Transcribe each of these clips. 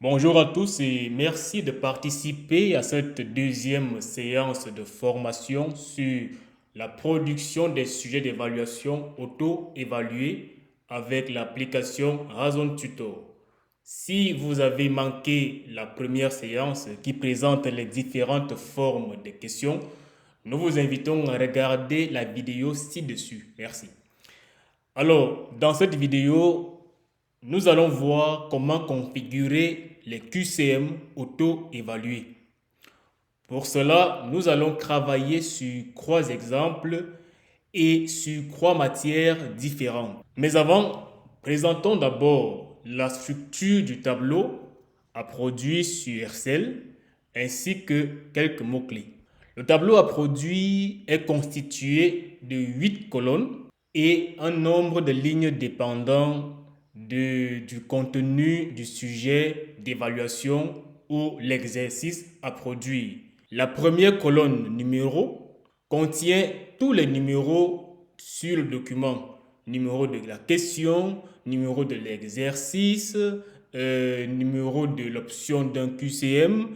Bonjour à tous et merci de participer à cette deuxième séance de formation sur la production des sujets d'évaluation auto-évalués avec l'application Razon Tutor. Si vous avez manqué la première séance qui présente les différentes formes de questions, nous vous invitons à regarder la vidéo ci-dessus. Merci. Alors, dans cette vidéo, nous allons voir comment configurer les QCM auto-évalués. Pour cela, nous allons travailler sur trois exemples et sur trois matières différentes. Mais avant, présentons d'abord la structure du tableau à produire sur Excel ainsi que quelques mots-clés. Le tableau à produire est constitué de 8 colonnes et un nombre de lignes dépendant du contenu du sujet d'évaluation ou l'exercice à produire. La première colonne numéro contient tous les numéros sur le document. Numéro de la question, numéro de l'exercice, numéro de l'option d'un QCM,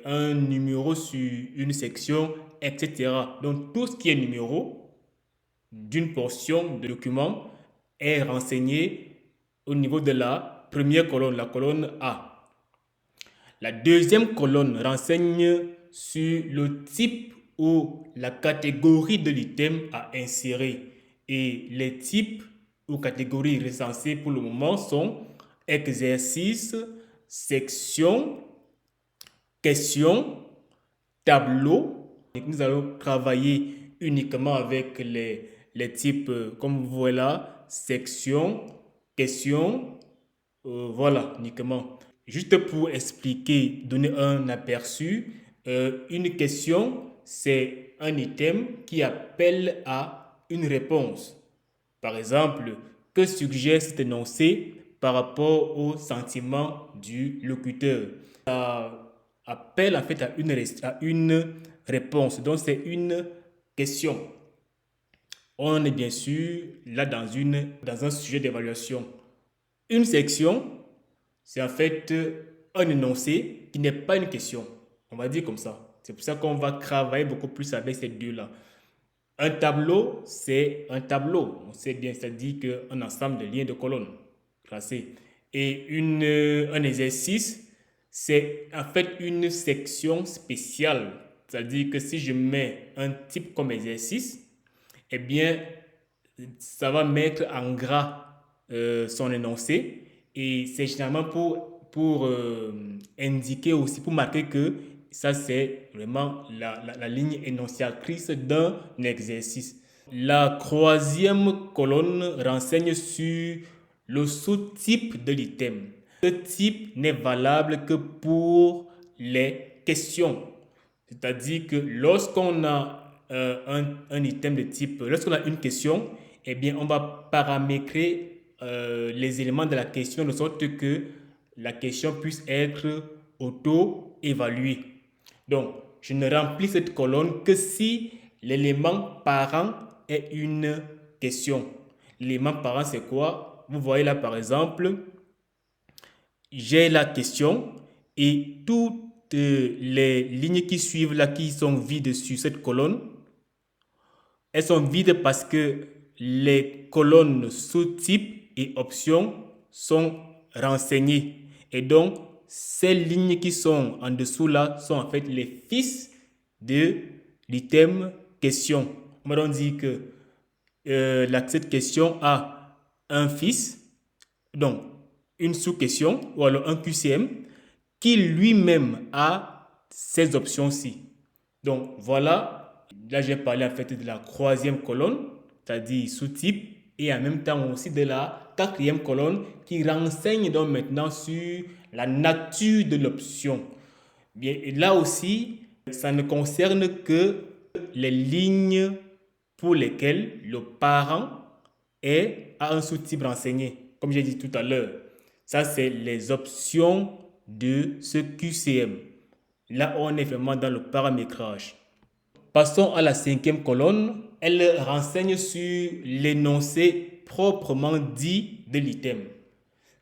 un numéro sur une section, etc. Donc tout ce qui est numéro d'une portion de document est renseigné au niveau de la première colonne, la colonne A. La deuxième colonne renseigne sur le type ou la catégorie de l'item à insérer. Et les types ou catégories recensées pour le moment sont exercice, section, question, tableau. Et nous allons travailler uniquement avec les types, comme vous voyez là, section, question, voilà, uniquement. Juste pour expliquer, donner un aperçu, une question, c'est un item qui appelle à une réponse. Par exemple, que suggère cet énoncé par rapport au sentiment du locuteur? Ça appelle en fait à une réponse. Donc c'est une question. On est bien sûr là dans un sujet d'évaluation. Une section, c'est en fait un énoncé qui n'est pas une question. On va dire comme ça. C'est pour ça qu'on va travailler beaucoup plus avec ces deux-là. Un tableau, c'est un tableau. On sait bien, c'est-à-dire qu'un ensemble de lignes de colonnes classées. Et un exercice, c'est en fait une section spéciale. C'est-à-dire que si je mets un type comme exercice, eh bien, ça va mettre en gras son énoncé et c'est généralement pour indiquer aussi, pour marquer que ça c'est vraiment la ligne énonciatrice d'un exercice. La troisième colonne renseigne sur le sous-type de l'item. Ce type n'est valable que pour les questions. C'est-à-dire que lorsqu'on a un item de type, lorsqu'on a une question, eh bien, on va paramétrer les éléments de la question de sorte que la question puisse être auto-évaluée. Donc, je ne remplis cette colonne que si l'élément parent est une question. L'élément parent, c'est quoi? Vous voyez là, par exemple, j'ai la question et toutes les lignes qui suivent là, qui sont vides sur cette colonne, elles sont vides parce que les colonnes sous-type et options sont renseignées. Et donc, ces lignes qui sont en dessous là sont en fait les fils de l'item question. On va donc dire que cette question a un fils, donc une sous-question ou alors un QCM qui lui-même a ces options-ci. Donc voilà, là j'ai parlé en fait de la troisième colonne, c'est-à-dire sous-type, et en même temps aussi de la quatrième colonne qui renseigne donc maintenant sur la nature de l'option. Bien, et là aussi, ça ne concerne que les lignes pour lesquelles le parent a un sous-type renseigné, comme j'ai dit tout à l'heure. Ça, c'est les options de ce QCM. Là, on est vraiment dans le paramétrage. Passons à la cinquième colonne. Elle renseigne sur l'énoncé proprement dit de l'item.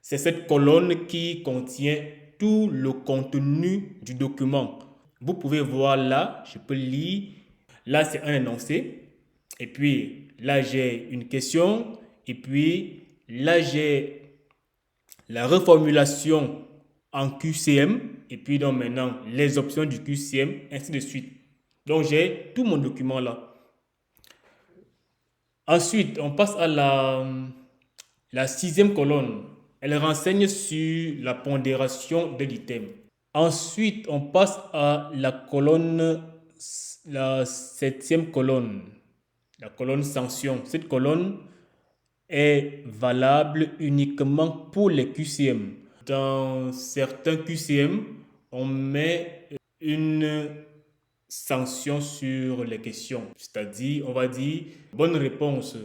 c'est cette colonne qui contient tout le contenu du document. Vous pouvez voir là, je peux lire. Là, c'est un énoncé. Et puis, là, j'ai une question. Et puis, là, j'ai la reformulation en QCM. Et puis, donc maintenant, les options du QCM, ainsi de suite. Donc, j'ai tout mon document là. Ensuite, on passe à la sixième colonne. Elle renseigne sur la pondération de l'item. Ensuite, on passe à la septième colonne, la colonne sanction. Cette colonne est valable uniquement pour les QCM. Dans certains QCM, on met une sanction sur les questions. C'est-à-dire, on va dire bonne réponse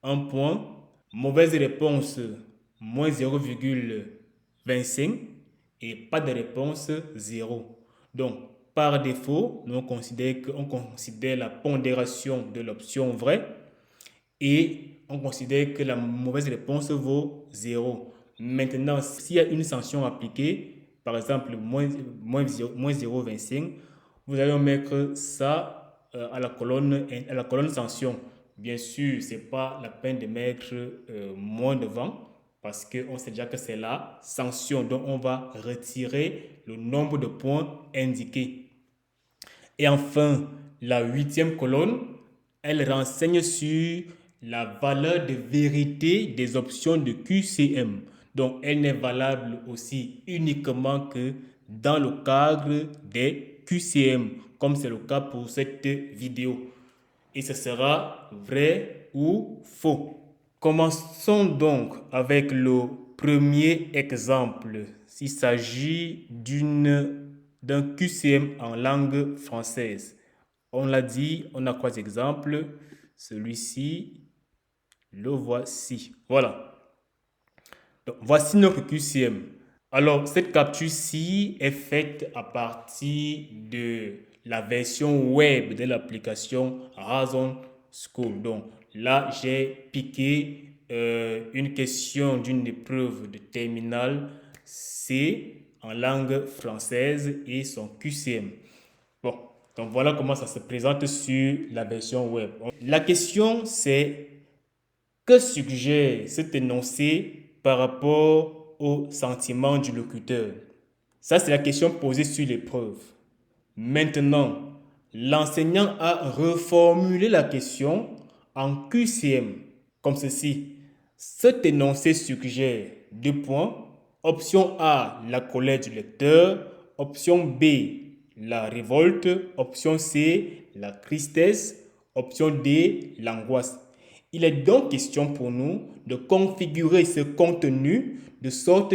1 point, mauvaise réponse moins 0,25 et pas de réponse 0. Donc, par défaut, on considère la pondération de l'option vraie et on considère que la mauvaise réponse vaut 0. Maintenant, s'il y a une sanction appliquée, par exemple moins 0,25, vous allez mettre ça à la colonne sanction. Bien sûr, ce n'est pas la peine de mettre moins devant parce qu'on sait déjà que c'est la sanction. Donc, on va retirer le nombre de points indiqués. Et enfin, la huitième colonne, elle renseigne sur la valeur de vérité des options de QCM. Donc, elle n'est valable aussi uniquement que dans le cadre des QCM, comme c'est le cas pour cette vidéo. Et ce sera vrai ou faux. Commençons donc avec le premier exemple. S'il s'agit d'un QCM en langue française. On l'a dit, on a 3 exemples. Celui-ci, le voici. Voilà. Donc, voici notre QCM. Alors, cette capture-ci est faite à partir de la version web de l'application Razon School. Donc, là, j'ai piqué une question d'une épreuve de terminale C en langue française et son QCM. Bon, donc voilà comment ça se présente sur la version web. La question, c'est que suggère cet énoncé par rapport au sentiment du locuteur? Ça, c'est la question posée sur l'épreuve. Maintenant, l'enseignant a reformulé la question en QCM, comme ceci. Cet énoncé suggère 2 points. Option A, la colère du lecteur. Option B, la révolte. Option C, la tristesse. Option D, l'angoisse. Il est donc question pour nous de configurer ce contenu de sorte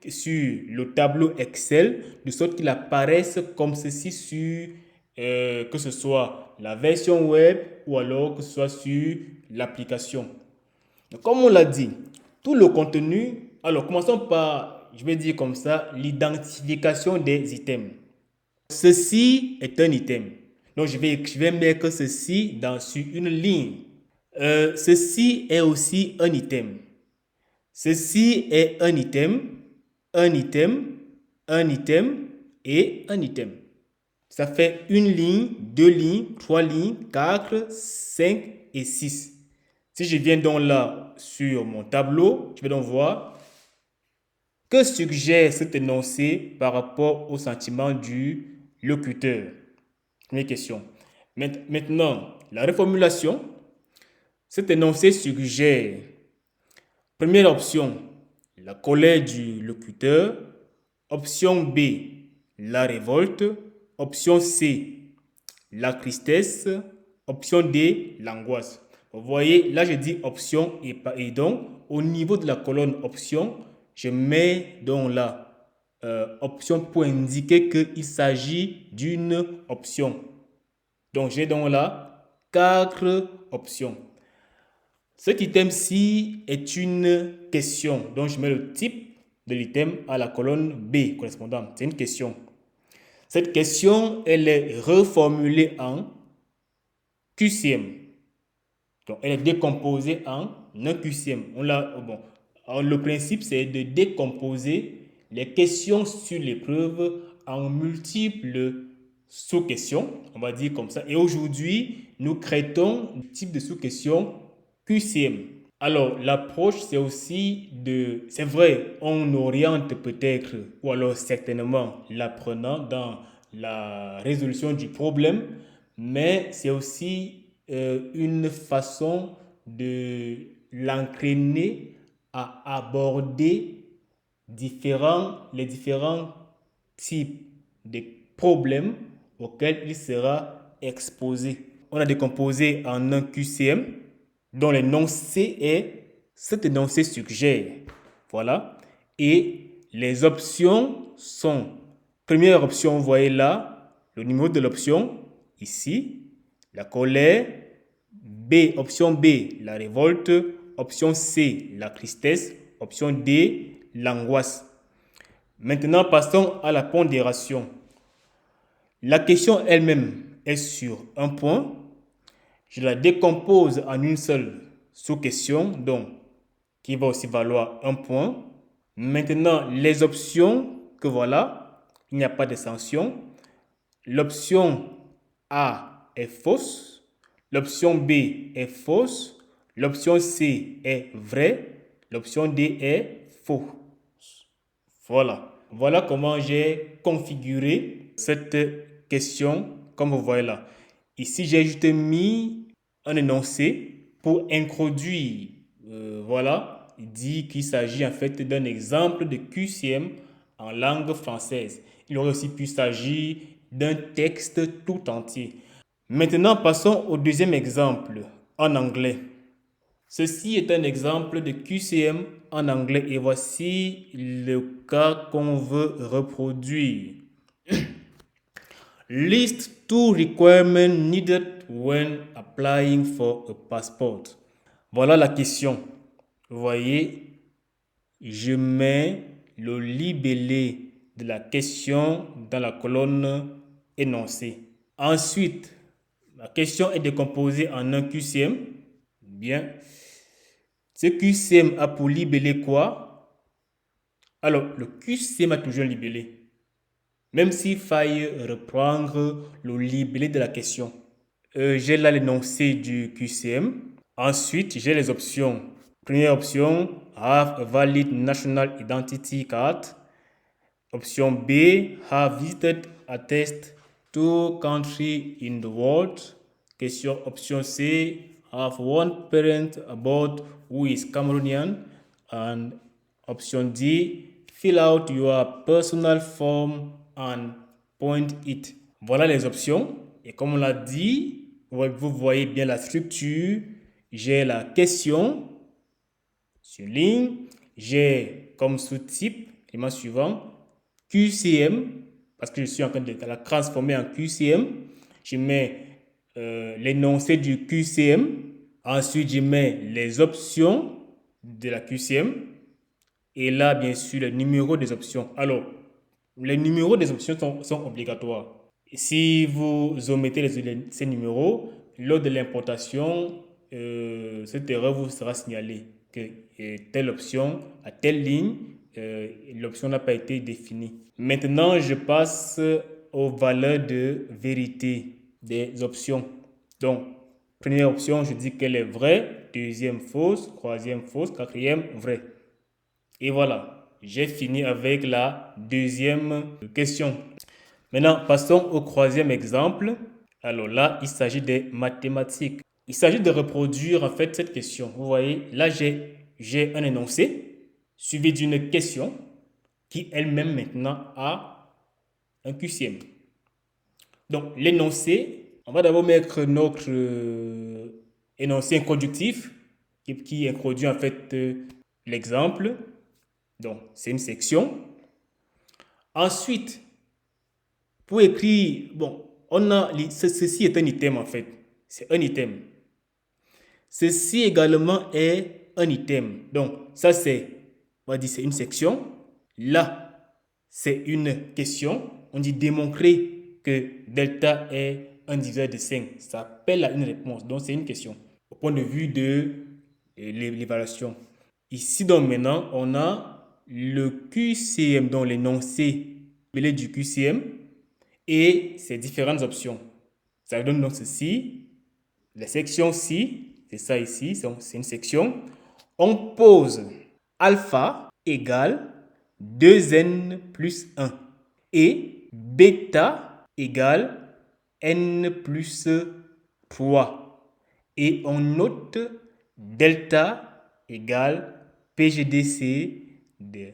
sur le tableau Excel, de sorte qu'il apparaisse comme ceci sur que ce soit la version web ou alors que ce soit sur l'application. Comme on l'a dit, tout le contenu, alors commençons par, je vais dire comme ça, l'identification des items. Ceci est un item. Donc je vais mettre ceci sur une ligne. Ceci est aussi un item. Ceci est un item, un item, un item et un item. Ça fait une ligne, 2 lignes, 3 lignes, 4, 5 et 6. Si je viens donc là sur mon tableau, je vais donc voir que suggère cet énoncé par rapport au sentiment du locuteur. Première question. Maintenant, la reformulation. Cet énoncé suggère, première option, la colère du locuteur. Option B, la révolte. Option C, la tristesse. Option D, l'angoisse. Vous voyez, là je dis option et donc au niveau de la colonne option, je mets donc là option pour indiquer qu'il s'agit d'une option. Donc j'ai donc là 4 options. Cet item-ci est une question. Donc, je mets le type de l'item à la colonne B correspondante. C'est une question. Cette question, elle est reformulée en QCM. Donc, elle est décomposée en un QCM. Alors, le principe, c'est de décomposer les questions sur l'épreuve en multiples sous-questions, on va dire comme ça. Et aujourd'hui, nous créons un type de sous-questions QCM. Alors, l'approche, c'est aussi de... C'est vrai, on oriente peut-être, ou alors certainement, l'apprenant dans la résolution du problème, mais c'est aussi une façon de l'entraîner à aborder les différents types de problèmes auxquels il sera exposé. On a décomposé en un QCM dont l'énoncé est cet énoncé suggère. Voilà. Et les options sont, première option, vous voyez là, le numéro de l'option, ici, la colère, option B, la révolte, option C, la tristesse, option D, l'angoisse. Maintenant, passons à la pondération. La question elle-même est sur un point. Je la décompose en une seule sous-question, donc qui va aussi valoir un point. Maintenant, les options que voilà, il n'y a pas de sanction. L'option A est fausse, l'option B est fausse, l'option C est vraie, l'option D est faux. Voilà. Voilà comment j'ai configuré cette question, comme vous voyez là. Ici, j'ai juste mis un énoncé pour introduire. Voilà, il dit qu'il s'agit en fait d'un exemple de QCM en langue française. Il aurait aussi pu s'agir d'un texte tout entier. Maintenant, passons au deuxième exemple en anglais. Ceci est un exemple de QCM en anglais et voici le cas qu'on veut reproduire. List two requirements needed when applying for a passport. Voilà la question. Vous voyez, je mets le libellé de la question dans la colonne énoncée. Ensuite, la question est décomposée en un QCM. Bien. Ce QCM a pour libellé quoi? Alors, le QCM a toujours un libellé. Même s'il faille reprendre le libellé de la question. J'ai là l'énoncé du QCM. Ensuite, j'ai les options. Première option, have a valid national identity card. Option B, have visited attest to country in the world. Question option C, have one parent aboard who is Cameroonian. And option D, fill out your personal form and point it. Voilà les options. Et comme on l'a dit, vous voyez bien la structure. J'ai la question sur ligne. J'ai comme sous-type, élément suivant, QCM, parce que je suis en train de la transformer en QCM. Je mets l'énoncé du QCM. Ensuite, je mets les options de la QCM. Et là, bien sûr, le numéro des options. Alors, les numéros des options sont obligatoires. Si vous omettez ces numéros, lors de l'importation, cette erreur vous sera signalée que telle option à telle ligne, l'option n'a pas été définie. Maintenant, je passe aux valeurs de vérité des options. Donc, première option, je dis qu'elle est vraie. Deuxième, fausse. Troisième, fausse. Quatrième, vraie. Et voilà, j'ai fini avec la deuxième question. Maintenant, passons au troisième exemple. Alors là, il s'agit des mathématiques. Il s'agit de reproduire en fait cette question. Vous voyez, là, j'ai un énoncé suivi d'une question qui elle-même maintenant a un QCM. Donc, l'énoncé, on va d'abord mettre notre énoncé introductif qui introduit en fait l'exemple. Donc, c'est une section. Ensuite, pour écrire, bon, ceci est un item en fait. C'est un item. Ceci également est un item. Donc, ça on va dire, c'est une section. Là, c'est une question. On dit démontrer que delta est un diviseur de 5. Ça appelle à une réponse. Donc, c'est une question. Au point de vue de l'évaluation. Ici, donc maintenant, on a le QCM, donc l'énoncé appelé du QCM et ses différentes options. Ça donne donc ceci. La section ci, c'est ça ici, c'est une section. On pose alpha égale 2n plus 1 et bêta égale n plus 3. Et on note delta égale PGDC de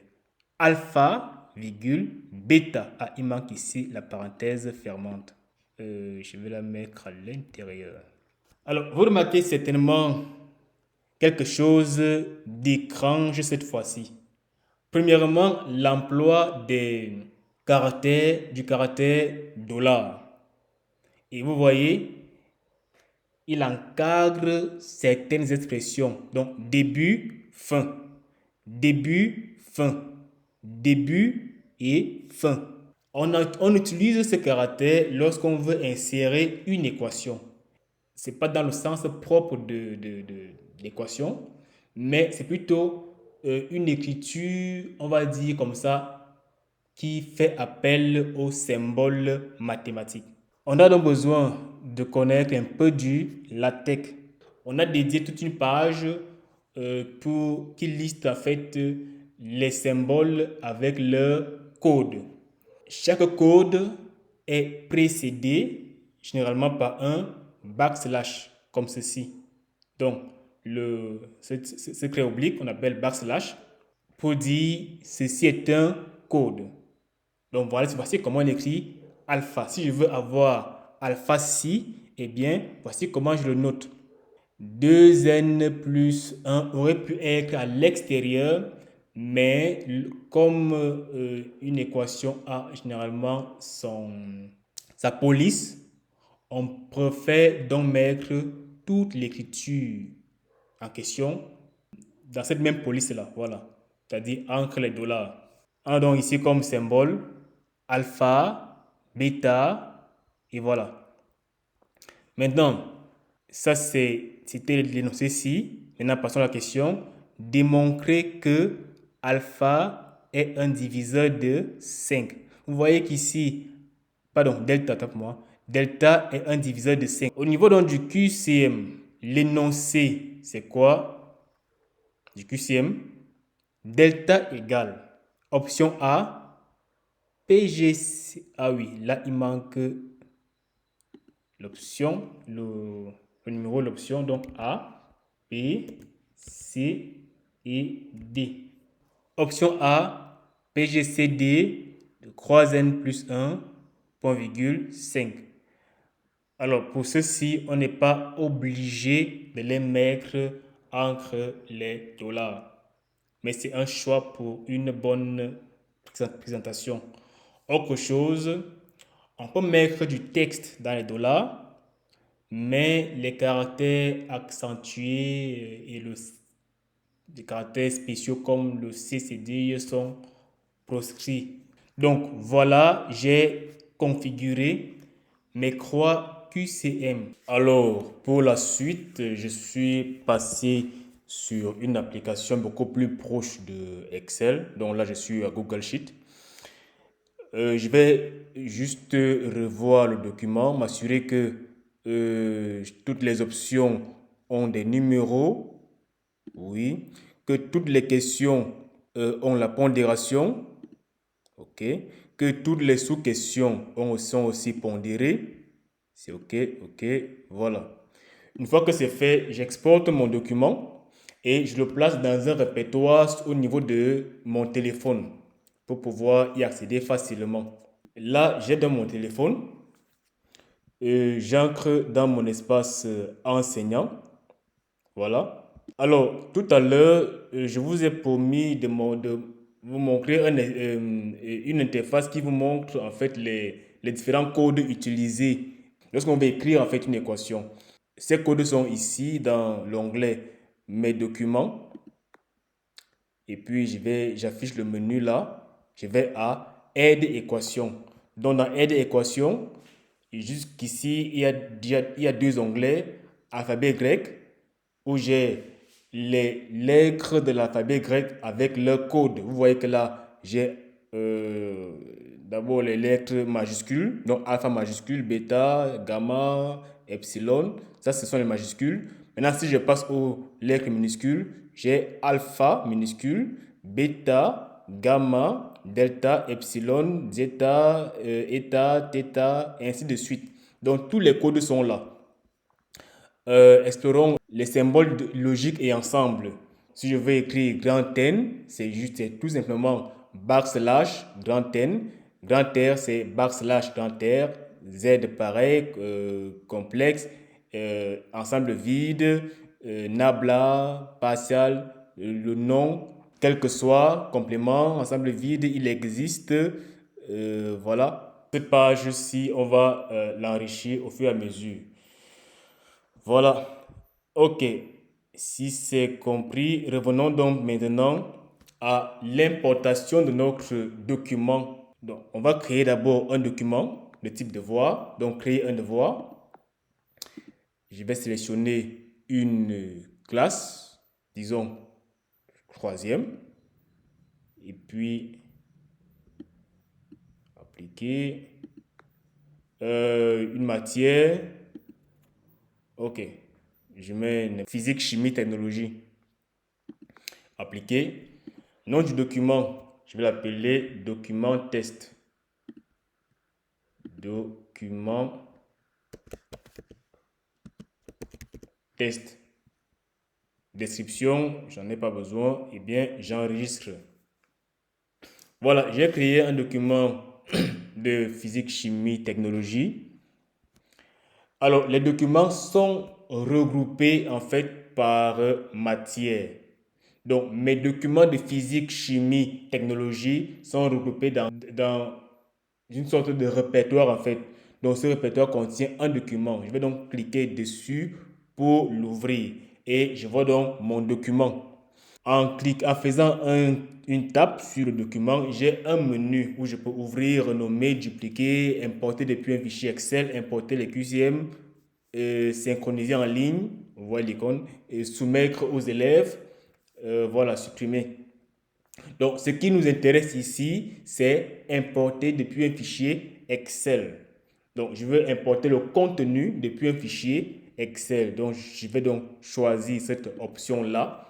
alpha, virgule, bêta. Ah, il manque ici la parenthèse fermante. Je vais la mettre à l'intérieur. Alors, vous remarquez certainement quelque chose d'étrange cette fois-ci. Premièrement, l'emploi du caractère dollar. Et vous voyez, il encadre certaines expressions. Donc, début, fin. Début, fin. Début et fin. On utilise ce caractère lorsqu'on veut insérer une équation. Ce n'est pas dans le sens propre de l'équation, mais c'est plutôt une écriture, on va dire comme ça, qui fait appel aux symboles mathématiques. On a donc besoin de connaître un peu du LaTeX. On a dédié toute une page qui liste en fait les symboles avec leur code. Chaque code est précédé généralement par un backslash comme ceci. Donc, ce trait oblique qu'on appelle backslash pour dire ceci est un code. Donc, voici comment on écrit alpha. Si je veux avoir alpha ci, eh bien, voici comment je le note. 2n plus 1 aurait pu être à l'extérieur, mais comme une équation a généralement sa police, on préfère donc mettre toute l'écriture en question dans cette même police-là, voilà. C'est-à-dire entre les dollars. On a donc ici comme symbole alpha, bêta, et voilà. Maintenant, ça c'était l'énoncé ci. Maintenant, passons à la question. Démontrer que alpha est un diviseur de 5. Vous voyez qu'ici, pardon, delta, tape-moi. Delta est un diviseur de 5. Au niveau donc du QCM, l'énoncé, c'est quoi? Du QCM, delta égale, option A, PGC. Ah oui, là il manque l'option, le numéro de l'option, donc A, B, C et D. Option A, PGCD, croix n plus 1, point virgule 5. Alors, pour ceci, on n'est pas obligé de les mettre entre les dollars. Mais c'est un choix pour une bonne présentation. Autre chose, on peut mettre du texte dans les dollars, mais les caractères accentués et les caractères spéciaux comme le CCD sont proscrits. Donc voilà, j'ai configuré mes croix QCM. Alors pour la suite, je suis passé sur une application beaucoup plus proche de Excel. Donc là, je suis à Google Sheet. Je vais juste revoir le document, m'assurer que toutes les options ont des numéros, oui, que toutes les questions ont la pondération, ok, que toutes les sous-questions sont aussi pondérées, c'est ok, ok, voilà. Une fois que c'est fait, j'exporte mon document et je le place dans un répertoire au niveau de mon téléphone pour pouvoir y accéder facilement. Là, j'ai dans mon téléphone, j'entre dans mon espace enseignant. Voilà. Alors, tout à l'heure, je vous ai promis de vous montrer une interface qui vous montre en fait les différents codes utilisés lorsqu'on veut écrire en fait une équation. Ces codes sont ici dans l'onglet Mes documents. Et puis, j'affiche le menu là. Je vais à Aide équation. Donc, dans Aide équation, jusqu'ici, il y a deux onglets. Alphabet grec, où j'ai les lettres de l'alphabet grec avec leur code. Vous voyez que là, j'ai d'abord les lettres majuscules, donc alpha majuscule, bêta, gamma, epsilon. Ça, ce sont les majuscules. Maintenant, si je passe aux lettres minuscules, j'ai alpha minuscule, bêta, gamma, delta, epsilon, zeta, eta, theta, et ainsi de suite. Donc, tous les codes sont là. Explorons les symboles logiques et ensemble. Si je veux écrire grand N, c'est tout simplement backslash grand N. Grand R, c'est backslash grand R. Z pareil, complexe, ensemble vide, nabla, partial, le nom, quel que soit, complément, ensemble vide, il existe. Voilà. Cette page-ci, on va l'enrichir au fur et à mesure. Voilà. OK. Si c'est compris, revenons donc maintenant à l'importation de notre document. Donc, on va créer d'abord un document de type devoir. Donc, créer un devoir. Je vais sélectionner une classe, disons troisième. Et puis, appliquer une matière. OK. Je mets une physique, chimie, technologie. Appliquer. Nom du document, je vais l'appeler document test. Document test. Description, j'en ai pas besoin. Eh bien, j'enregistre. Voilà, j'ai créé un document de physique, chimie, technologie. Alors, les documents sont regroupés en fait par matière. Donc, mes documents de physique, chimie, technologie sont regroupés dans une sorte de répertoire en fait. Donc, ce répertoire contient un document. Je vais donc cliquer dessus pour l'ouvrir. Et je vois donc mon document. En faisant une tape sur le document, j'ai un menu où je peux ouvrir, renommer, dupliquer, importer depuis un fichier Excel, importer les QCM, synchroniser en ligne, vous voyez l'icône, et soumettre aux élèves, voilà, supprimer. Donc, ce qui nous intéresse ici, c'est importer depuis un fichier Excel. Donc, je veux importer le contenu depuis un fichier Excel. Donc, je vais donc choisir cette option-là.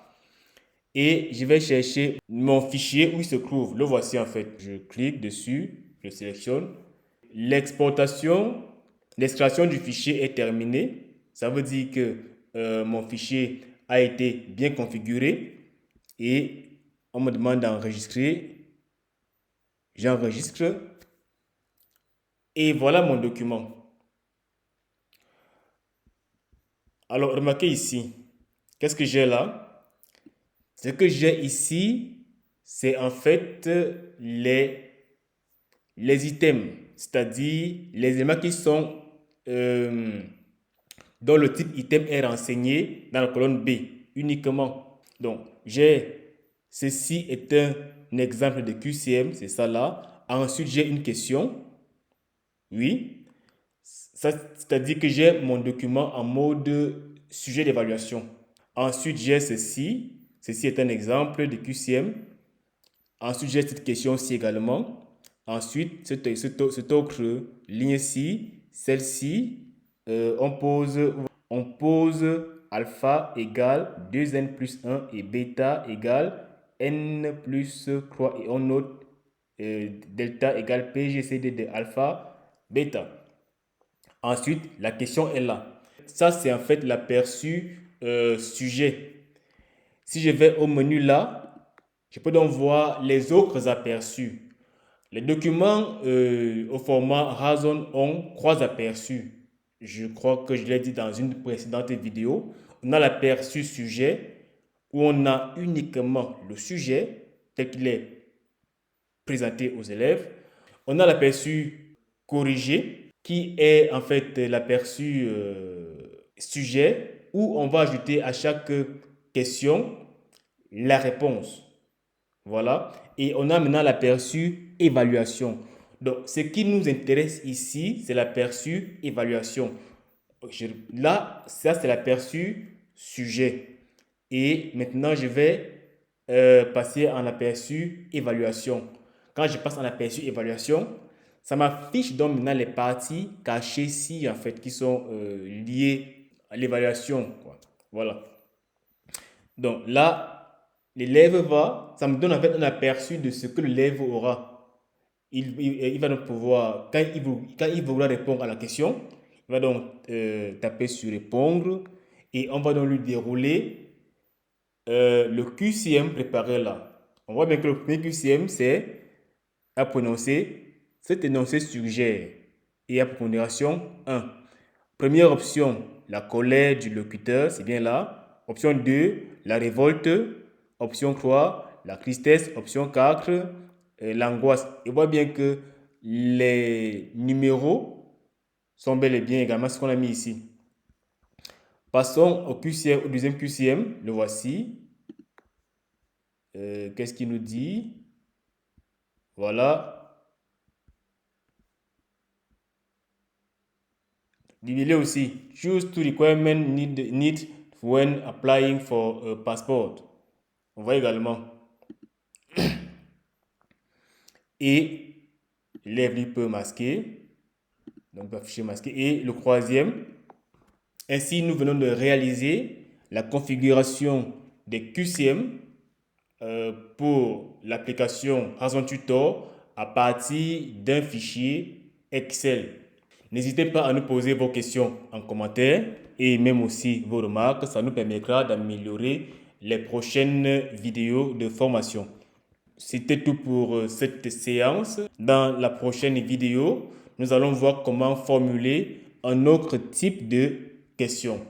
Et je vais chercher mon fichier où il se trouve. Le voici en fait. Je clique dessus, je sélectionne. L'extraction du fichier est terminée. Ça veut dire que mon fichier a été bien configuré et on me demande d'enregistrer. J'enregistre et voilà mon document. Alors, remarquez ici, qu'est-ce que j'ai là? Ce que j'ai ici, c'est en fait les items, c'est-à-dire les éléments qui sont dont le type item est renseigné dans la colonne B uniquement. Donc, ceci est un exemple de QCM, c'est ça là. Ensuite, j'ai une question. Oui. C'est-à-dire que j'ai mon document en mode sujet d'évaluation. Ensuite, j'ai ceci. Ceci est un exemple de QCM. Ensuite, j'ai cette question-ci également. Ensuite, cette autre ligne-ci, celle-ci, on pose alpha égale 2n plus 1 et bêta égale n plus 3 et on note delta égale pgcd de alpha bêta. Ensuite, la question est là. Ça, c'est en fait l'aperçu sujet. Si je vais au menu là, je peux donc voir les autres aperçus. Les documents au format RASON ont trois aperçus. Je crois que je l'ai dit dans une précédente vidéo. On a l'aperçu sujet où on a uniquement le sujet tel qu'il est présenté aux élèves. On a l'aperçu corrigé qui est en fait l'aperçu sujet où on va ajouter à chaque question la réponse. Voilà. Et on a maintenant l'aperçu évaluation. Donc, ce qui nous intéresse ici, c'est l'aperçu évaluation. Là, ça, c'est l'aperçu sujet. Et maintenant, je vais passer en aperçu évaluation. Quand je passe en aperçu évaluation, ça m'affiche donc maintenant les parties cachées ici, en fait, qui sont liées à l'évaluation, quoi. Voilà. Donc là, l'élève va, ça me donne en fait un aperçu de ce que l'élève aura. Il va donc pouvoir, quand il voudra répondre à la question, il va donc taper sur répondre et on va donc lui dérouler le QCM préparé là. On voit bien que le premier QCM, c'est à prononcer. Cet énoncé suggère et à pondération 1. Première option, la colère du locuteur, c'est bien là. Option 2, la révolte. Option 3, la tristesse. Option 4, l'angoisse. Et on voit bien que les numéros sont bel et bien également ce qu'on a mis ici. Passons au QCM, au deuxième QCM. Le voici. Qu'est-ce qu'il nous dit? Voilà. Il est aussi. Choose two requirements need when applying for a passport. On voit également. Et l'élève lui peut masquer. Donc, afficher masqué. Et le troisième. Ainsi, nous venons de réaliser la configuration des QCM pour l'application Razon Tutor à partir d'un fichier Excel. N'hésitez pas à nous poser vos questions en commentaire et même aussi vos remarques. Ça nous permettra d'améliorer les prochaines vidéos de formation. C'était tout pour cette séance. Dans la prochaine vidéo, nous allons voir comment formuler un autre type de question.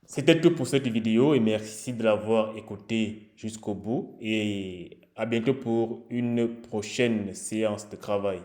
C'était tout pour cette vidéo et merci de l'avoir écouté jusqu'au bout et à bientôt pour une prochaine séance de travail.